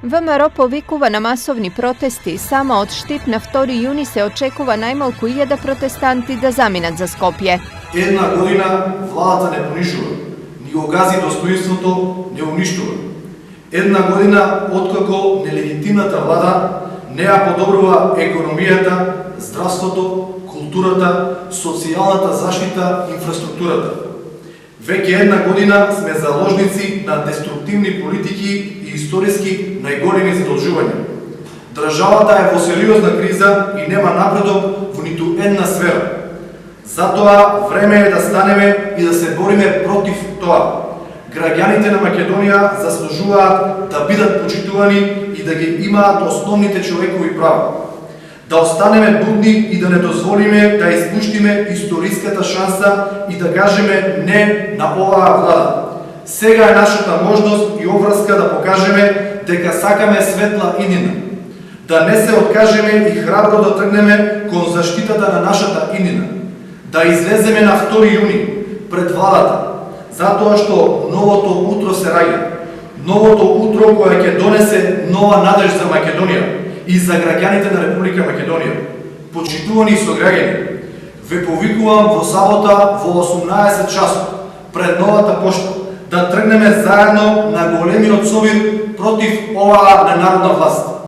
ВМРО повикува на масовни протести. Само од Штип на 2 јуни се очекува најмалку 1000 протестанти да заминат за Скопје. Една година владата не понижува, ни го гази достоинството, не уништува. Една година откако нелегитимната влада не ја подобрува економијата, здравството, културата, социјалната заштита, инфраструктурата. Веќе една година сме заложници на деструктивни политики и историски најголеми задолжувања. Државата е во сериозна криза и нема напредок во ниту една сфера. Затоа време е да станеме и да се бориме против тоа. Граѓаните на Македонија заслужуваат да бидат почитувани и да ги имаат основните човекови права. Да останеме будни и да не дозволиме да испуштиме историската шанса и да кажеме не на оваа влада. Сега е нашата можност и обврска да покажеме дека сакаме светла иднина. Да не се откажеме и храбро да тргнеме кон заштитата на нашата иднина. Да излеземе на 2 јуни пред владата, затоа што новото утро се раѓа. Новото утро кое ќе донесе нова надеж за Македонија и за граѓаните на Република Македонија. Почитувани сограѓани, ве повикувам во сабота во 18 часот пред новата пошта да тргнеме заедно на големиот собир против оваа ненародна власт.